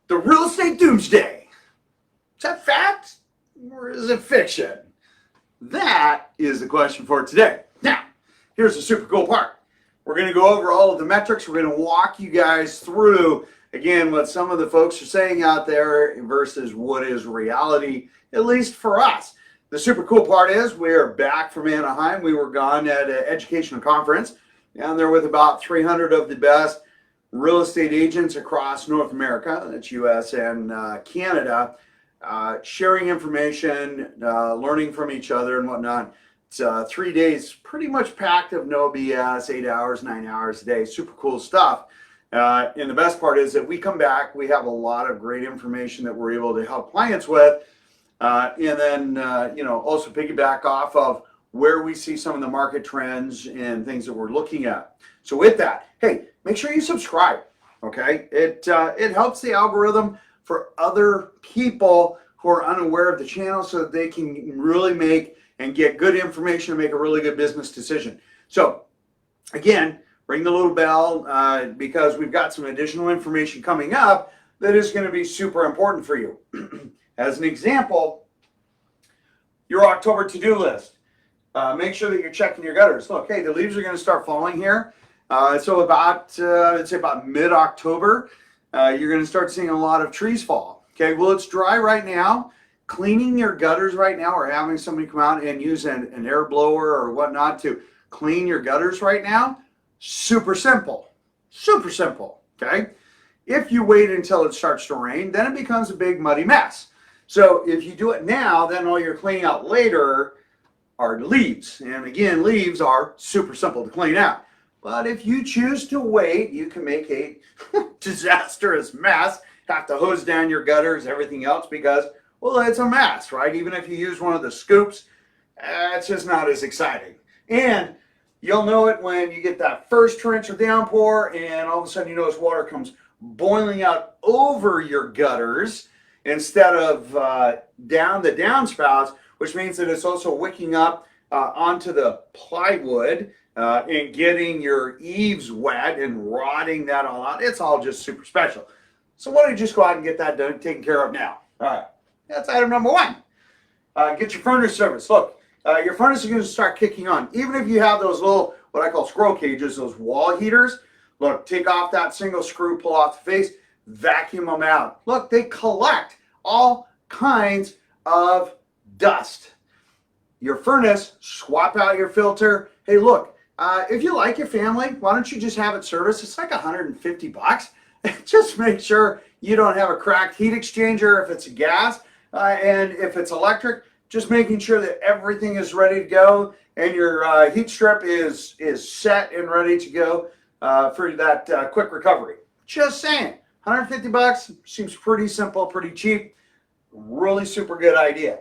The real estate doomsday. Is that fact or is it fiction? That is the question for today. Now, here's the super cool part. We're going to go over all of the metrics. We're going to walk you guys through, again, what some of the folks are saying out there versus what is reality, at least for us. The super cool part is we are back from Anaheim. We were gone at an educational conference down there with about 300 of the best real estate agents across North America, that's US and Canada, sharing information, learning from each other and whatnot. It's 3 days pretty much packed of no BS, 8 hours, 9 hours a day, super cool stuff. And the best part is that we come back, we have a lot of great information that we're able to help clients with. And then, also piggyback off of where we see some of the market trends and things that we're looking at. So with that, hey, make sure you subscribe, okay? It helps the algorithm for other people who are unaware of the channel so that they can really make and get good information and make a really good business decision. So again, ring the little bell because we've got some additional information coming up that is going to be super important for you. As an example, your October to-do list. Make sure that you're checking your gutters. Look, hey, the leaves are going to start falling here. So about, I'd say about mid-October, you're going to start seeing a lot of trees fall. Okay, well, it's dry right now. Cleaning your gutters right now or having somebody come out and use an air blower or whatnot to clean your gutters right now, super simple. Super simple, okay? If you wait until it starts to rain, then it becomes a big muddy mess. So if you do it now, then all you're cleaning out later are leaves. And again, leaves are super simple to clean out. But if you choose to wait, you can make a disastrous mess, have to hose down your gutters, everything else, because, well, it's a mess, right? Even if you use one of the scoops, it's just not as exciting. And you'll know it when you get that first torrential downpour and all of a sudden you notice water comes boiling out over your gutters instead of down the downspouts, which means that it's also wicking up onto the plywood and getting your eaves wet and rotting that all out. It's all just super special. So why don't you just go out and get that done, taken care of now? All right, that's item number one. Get your furnace service. Look, your furnace is going to start kicking on. Even if you have those little, what I call squirrel cages, those wall heaters, look, take off that single screw, pull off the face, vacuum them out. Look, they collect all kinds of dust. Your furnace, swap out your filter. Hey, look, if you like your family, why don't you just have it serviced? It's like 150 bucks. Just make sure you don't have a cracked heat exchanger if it's a gas, and if it's electric, just making sure that everything is ready to go and your heat strip is set and ready to go for that quick recovery. Just saying, 150 bucks seems pretty simple, pretty cheap, really super good idea.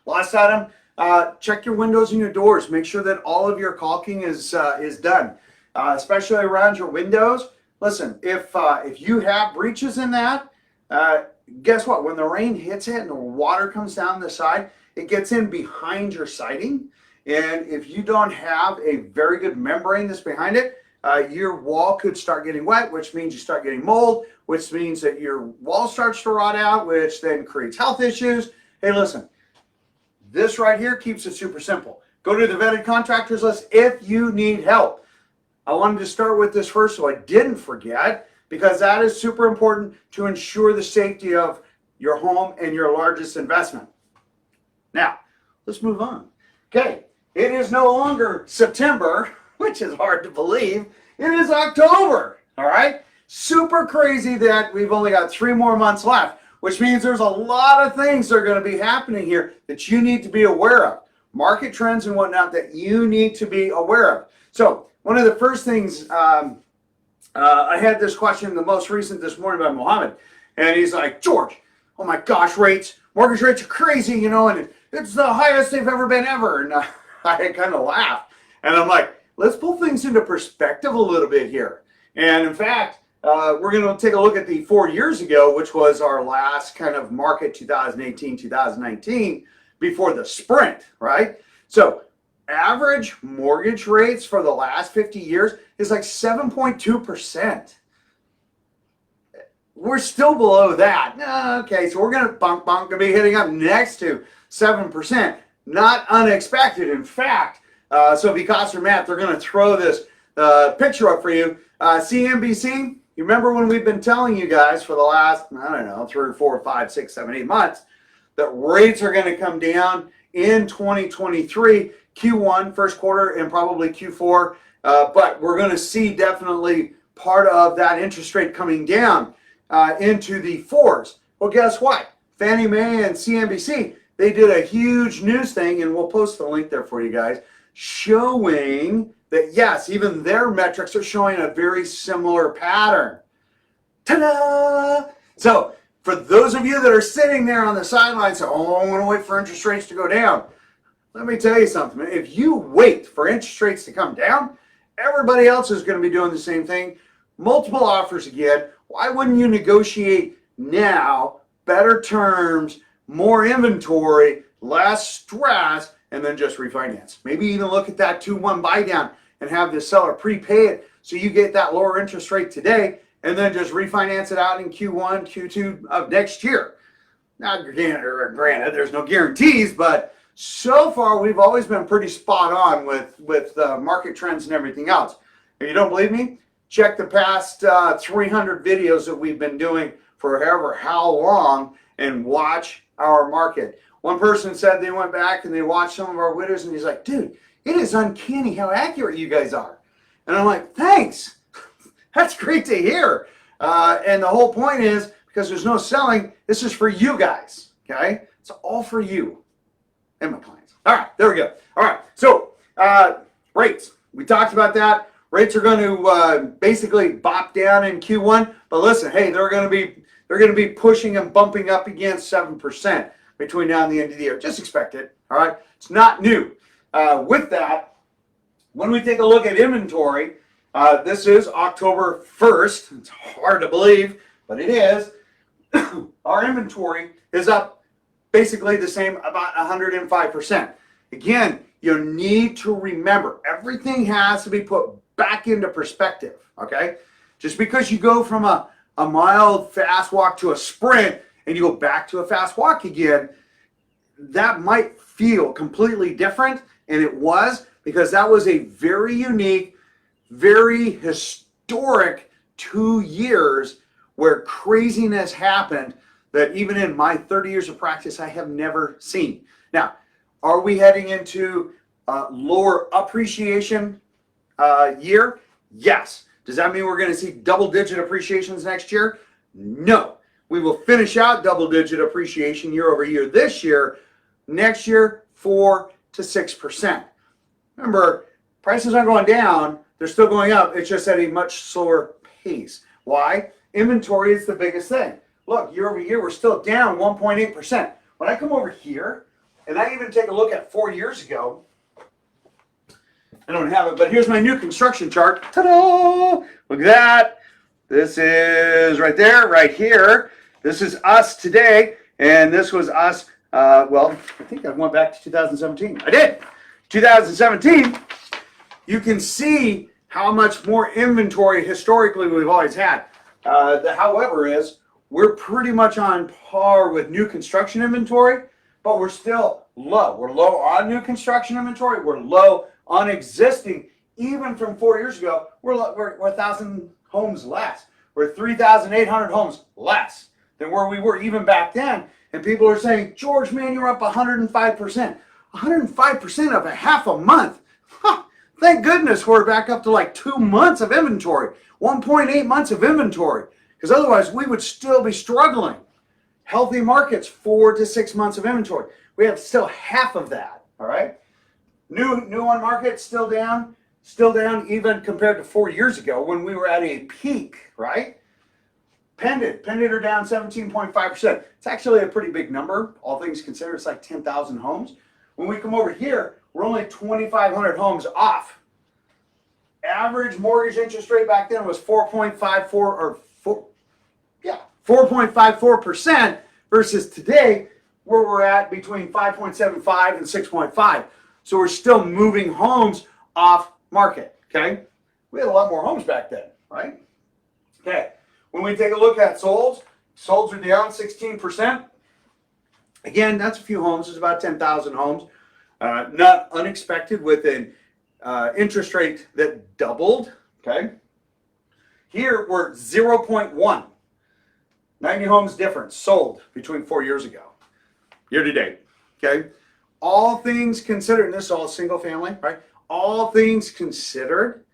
Last item, check your windows and your doors. Make sure that all of your caulking is done, especially around your windows. Listen, if you have breaches in that, guess what? When the rain hits it and the water comes down the side, it gets in behind your siding. And if you don't have a very good membrane that's behind it, your wall could start getting wet, which means you start getting mold, which means that your wall starts to rot out, which then creates health issues. Hey, listen, this right here keeps it super simple. Go to the vetted contractors list if you need help. I wanted to start with this first so I didn't forget, because that is super important to ensure the safety of your home and your largest investment. Now, let's move on. Okay, it is no longer September, which is hard to believe. It is October, all right? Super crazy that we've only got 3 more months left, which means there's a lot of things that are going to be happening here that you need to be aware of. Market trends and whatnot that you need to be aware of. So, one of the first things, I had this question, the most recent this morning by Mohammed, and he's like, George, oh my gosh, mortgage rates are crazy, and it's the highest they've ever been ever. And I kind of laughed. And I'm like, let's pull things into perspective a little bit here. And in fact, We're going to take a look at the 4 years ago, which was our last kind of market, 2018, 2019, before the sprint, right? So average mortgage rates for the last 50 years is like 7.2%. We're still below that. Okay, so we're going to be hitting up next to 7%. Not unexpected, in fact. So if you cost your math, they're going to throw this picture up for you. CNBC, you remember when we've been telling you guys for the last, I don't know, 3 or 4, 5, 6, 7, 8 months that rates are going to come down in 2023, Q1, first quarter, and probably Q4. But we're going to see definitely part of that interest rate coming down into the 4s. Well, guess what? Fannie Mae and CNBC, they did a huge news thing, and we'll post the link there for you guys, showing that, yes, even their metrics are showing a very similar pattern. Ta-da! So for those of you that are sitting there on the sidelines saying, oh, I want to wait for interest rates to go down, let me tell you something. If you wait for interest rates to come down, everybody else is going to be doing the same thing. Multiple offers again. Why wouldn't you negotiate now, better terms, more inventory, less stress, and then just refinance? Maybe even look at that 2-1 buy down and have the seller prepay it so you get that lower interest rate today and then just refinance it out in Q1, Q2 of next year. Now, granted, there's no guarantees, but so far we've always been pretty spot on with market trends and everything else. If you don't believe me, check the past 300 videos that we've been doing for however how long and watch our market. One person said they went back and they watched some of our videos and he's like, dude, it is uncanny how accurate you guys are. And I'm like, thanks. That's great to hear. And the whole point is, because there's no selling, this is for you guys, okay? It's all for you and my clients. All right, there we go. All right, so rates. We talked about that. Rates are going to basically bop down in Q1, but listen, hey, they're going to be pushing and bumping up against 7% between now and the end of the year. Just expect it. All right, it's not new. With that, when we take a look at inventory, this is October 1st. It's hard to believe, but it is. Our inventory is up basically the same, about 105%. Again, you need to remember, everything has to be put back into perspective, okay? Just because you go from a mild fast walk to a sprint and you go back to a fast walk again, that might feel completely different, and it was, because that was a very unique, very historic 2 years where craziness happened that even in my 30 years of practice, I have never seen. Now, are we heading into lower appreciation year? Yes. Does that mean we're going to see double-digit appreciations next year? No. We will finish out double-digit appreciation year over year this year. Next year, 4 to 6%. Remember, prices aren't going down. They're still going up. It's just at a much slower pace. Why? Inventory is the biggest thing. Look, year over year, we're still down 1.8%. When I come over here, and I even take a look at 4 years ago, I don't have it, but here's my new construction chart. Ta-da! Look at that. This is right there, right here. This is us today, and this was us, well, I think I went back to 2017. I did. 2017, you can see how much more inventory historically we've always had. However is, we're pretty much on par with new construction inventory, but we're still low. We're low on new construction inventory. We're low on existing. Even from 4 years ago, we're 1,000 homes less. We're 3,800 homes less than where we were even back then. And people are saying, George, man, you're up 105%. 105% of a half a month. Huh. Thank goodness we're back up to like 2 months of inventory, 1.8 months of inventory, because otherwise we would still be struggling. Healthy markets, 4 to 6 months of inventory. We have still half of that, all right? New on market, still down even compared to 4 years ago when we were at a peak, right? Pendant are down 17.5%. It's actually a pretty big number. All things considered, it's like 10,000 homes. When we come over here, we're only 2,500 homes off. average mortgage interest rate back then was 4.54 or 4.54% versus today where we're at between 5.75 and 6.5. So we're still moving homes off market, okay? We had a lot more homes back then, right? Okay, when we take a look at solds are down 16%. Again, that's a few homes. It's about 10,000 homes. Not unexpected with an interest rate that doubled, okay? Here we're 0.1. 90 homes difference sold between 4 years ago, year to date, okay? All things considered, and this is all single family, right? All things considered,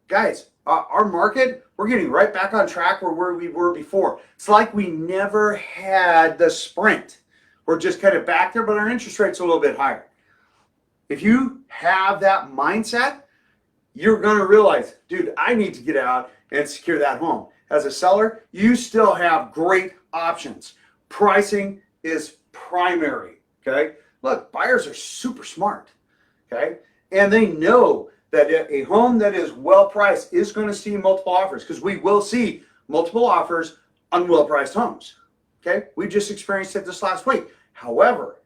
guys, our market, we're getting right back on track where we were before. It's like we never had the sprint. We're just kind of back there, but our interest rate's a little bit higher. If you have that mindset, you're going to realize, dude, I need to get out and secure that home. As a seller, you still have great options. Pricing is primary, okay? Look, buyers are super smart, okay? And they know that a home that is well priced is going to see multiple offers, because we will see multiple offers on well-priced homes, okay? We just experienced it this last week. However,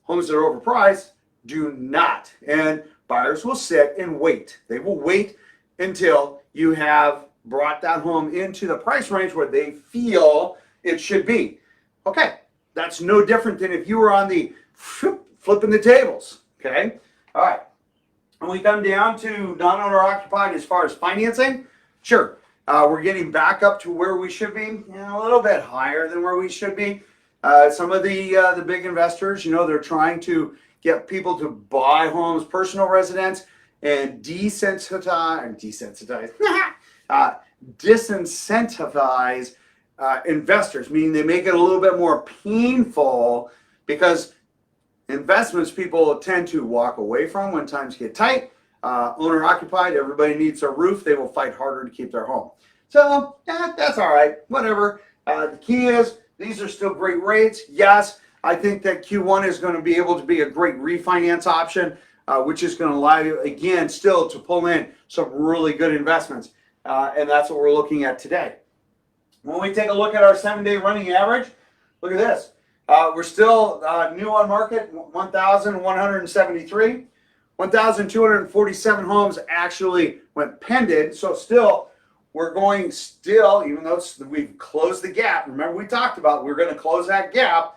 homes that are overpriced do not, and buyers will sit and wait. They will wait until you have brought that home into the price range where they feel it should be. Okay, that's no different than if you were on the flipping the tables, okay? All right, when we come down to non-owner occupied as far as financing, sure, we're getting back up to where we should be, a little bit higher than where we should be. Some of the big investors, they're trying to get people to buy homes, personal residence, and disincentivize investors, meaning they make it a little bit more painful, because investments people tend to walk away from when times get tight. Owner occupied, everybody needs a roof. They will fight harder to keep their home. So that's all right, whatever. The key is these are still great rates. Yes, I think that Q1 is going to be able to be a great refinance option, which is going to allow you, again, still to pull in some really good investments. And that's what we're looking at today. When we take a look at our 7-day running average, look at this. We're still new on market, 1,173. 1,247 homes actually went pending. So still, we're going even though we've closed the gap. Remember, we talked about we're going to close that gap.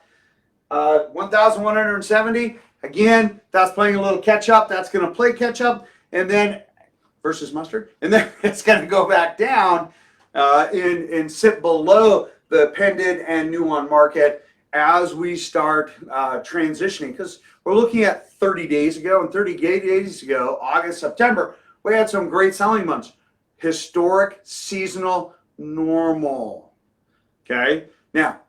1,170. Again, that's playing a little catch up. That's going to play catch up, and then versus mustard, and then it's going to go back down and sit below the pending and new on market as we start transitioning, because we're looking at 30 days ago, and 30 days ago, August, September, we had some great selling months. Historic, seasonal, normal. Okay? Now,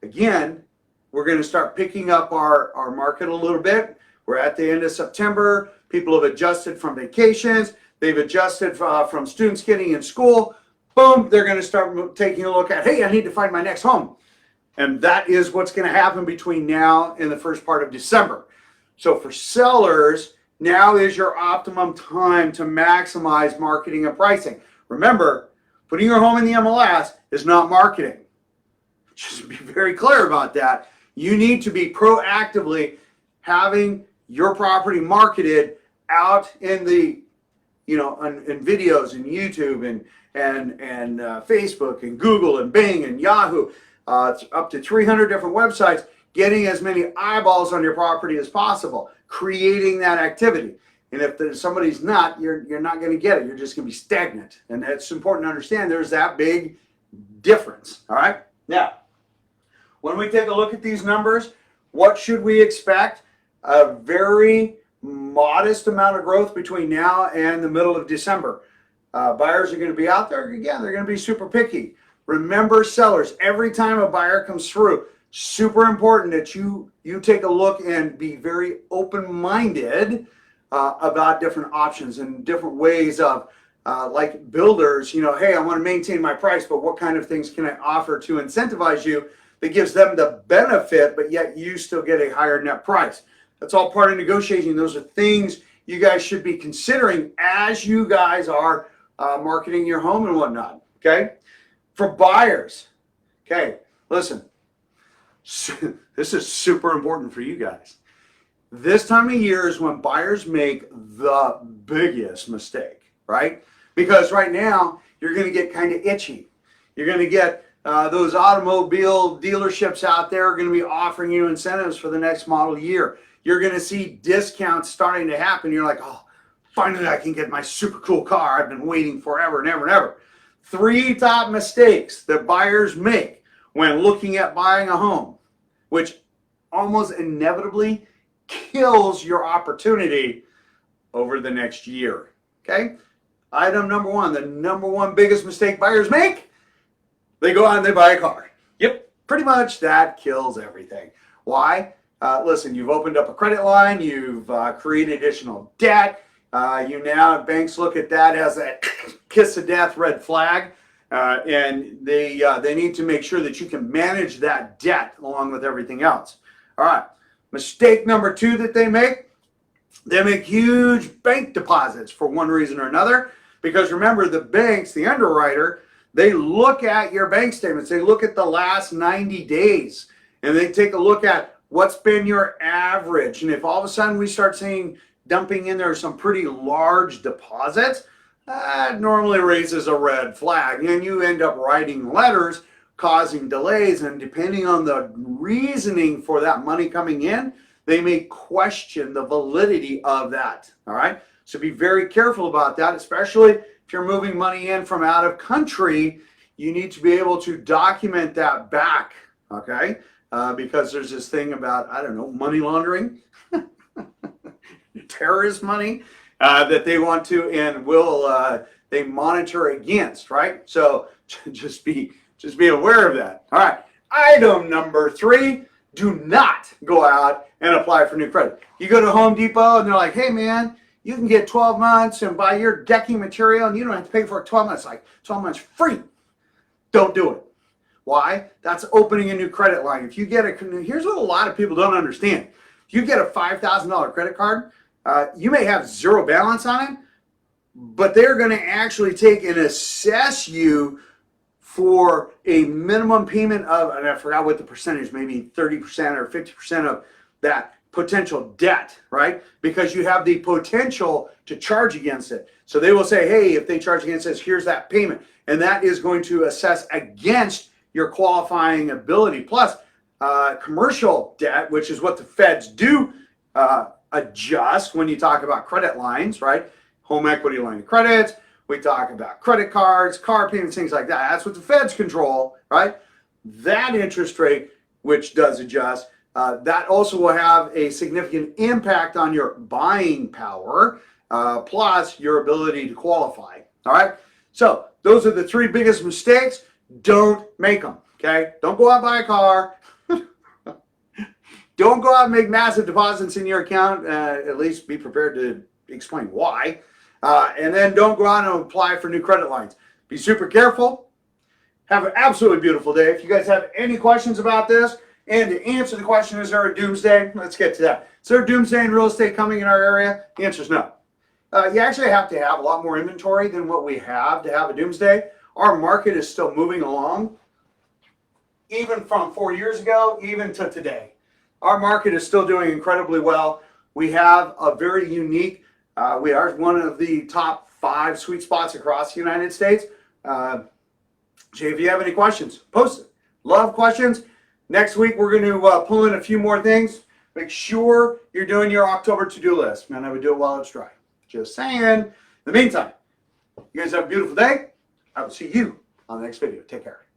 again, we're going to start picking up our market a little bit. We're at the end of September. People have adjusted from vacations. They've adjusted from students getting in school. Boom, they're going to start taking a look at, hey, I need to find my next home. And that is what's going to happen between now and the first part of December. So for sellers, now is your optimum time to maximize marketing and pricing. Remember, putting your home in the MLS is not marketing. Just be very clear about that. You need to be proactively having your property marketed out in the, in videos and YouTube and Facebook and Google and Bing and Yahoo. It's up to 300 different websites, getting as many eyeballs on your property as possible, creating that activity. And if somebody's not, you're not going to get it. You're just going to be stagnant. And it's important to understand there's that big difference. All right. Now, when we take a look at these numbers, what should we expect? A very modest amount of growth between now and the middle of December. Buyers are going to be out there. Again, they're going to be super picky. Remember, sellers, every time a buyer comes through, super important that you take a look and be very open-minded about different options and different ways of, like builders, hey, I want to maintain my price, but what kind of things can I offer to incentivize you that gives them the benefit, but yet you still get a higher net price? That's all part of negotiating. Those are things you guys should be considering as you guys are marketing your home and whatnot, okay? For buyers, okay, listen, this is super important for you guys. This time of year is when buyers make the biggest mistake, right? Because right now, you're going to get kind of itchy. You're going to get those automobile dealerships out there are going to be offering you incentives for the next model year. You're going to see discounts starting to happen. You're like, oh, finally I can get my super cool car I've been waiting forever and ever and ever. 3 top mistakes that buyers make when looking at buying a home, which almost inevitably kills your opportunity over the next year, okay? Item number 1, the number 1 biggest mistake buyers make, they go out and they buy a car. Yep, pretty much that kills everything. Why? Listen, you've opened up a credit line, you've created additional debt, banks look at that as a kiss of death red flag, and they need to make sure that you can manage that debt along with everything else. All right, mistake number 2 that they make huge bank deposits for one reason or another, because remember, the banks, the underwriter, they look at your bank statements, they look at the last 90 days, and they take a look at what's been your average. And if all of a sudden we start seeing dumping in there some pretty large deposits, that normally raises a red flag. And you end up writing letters causing delays. And depending on the reasoning for that money coming in, they may question the validity of that. All right. So be very careful about that, especially if you're moving money in from out of country. You need to be able to document that back. Okay. Because there's this thing about, I don't know, money laundering, terrorist money that they want to and will they monitor against, right? So just be aware of that. All right. Item number 3, do not go out and apply for new credit. You go to Home Depot and they're like, hey man, you can get 12 months and buy your decking material and you don't have to pay for it 12 months, like 12 months free. Don't do it. Why? That's opening a new credit line. If you get here's what a lot of people don't understand. If you get a $5,000 credit card, you may have 0 balance on it, but they're going to actually take and assess you for a minimum payment of, and I forgot what the percentage, maybe 30% or 50% of that potential debt, right? Because you have the potential to charge against it. So they will say, hey, if they charge against this, here's that payment. And that is going to assess against your qualifying ability. Plus, commercial debt, which is what the feds do adjust when you talk about credit lines, right? Home equity line of credits. We talk about credit cards, car payments, things like that. That's what the feds control, right? That interest rate, which does adjust, that also will have a significant impact on your buying power, plus your ability to qualify, all right? So those are the 3 biggest mistakes. Don't make them, okay? Don't go out and buy a car. Don't go out and make massive deposits in your account. At least be prepared to explain why. And then don't go out and apply for new credit lines. Be super careful. Have an absolutely beautiful day. If you guys have any questions about this, and to answer the question, is there a doomsday? Let's get to that. Is there a doomsday in real estate coming in our area? The answer is no. You actually have to have a lot more inventory than what we have to have a doomsday. Our market is still moving along, even from 4 years ago, even to today. Our market is still doing incredibly well. We have a very unique, we are one of the top 5 sweet spots across the United States. Jay, if you have any questions, post it. Love questions. Next week, we're going to pull in a few more things. Make sure you're doing your October to-do list. Man, I would do it while it's dry. Just saying. In the meantime, you guys have a beautiful day. I will see you on the next video. Take care.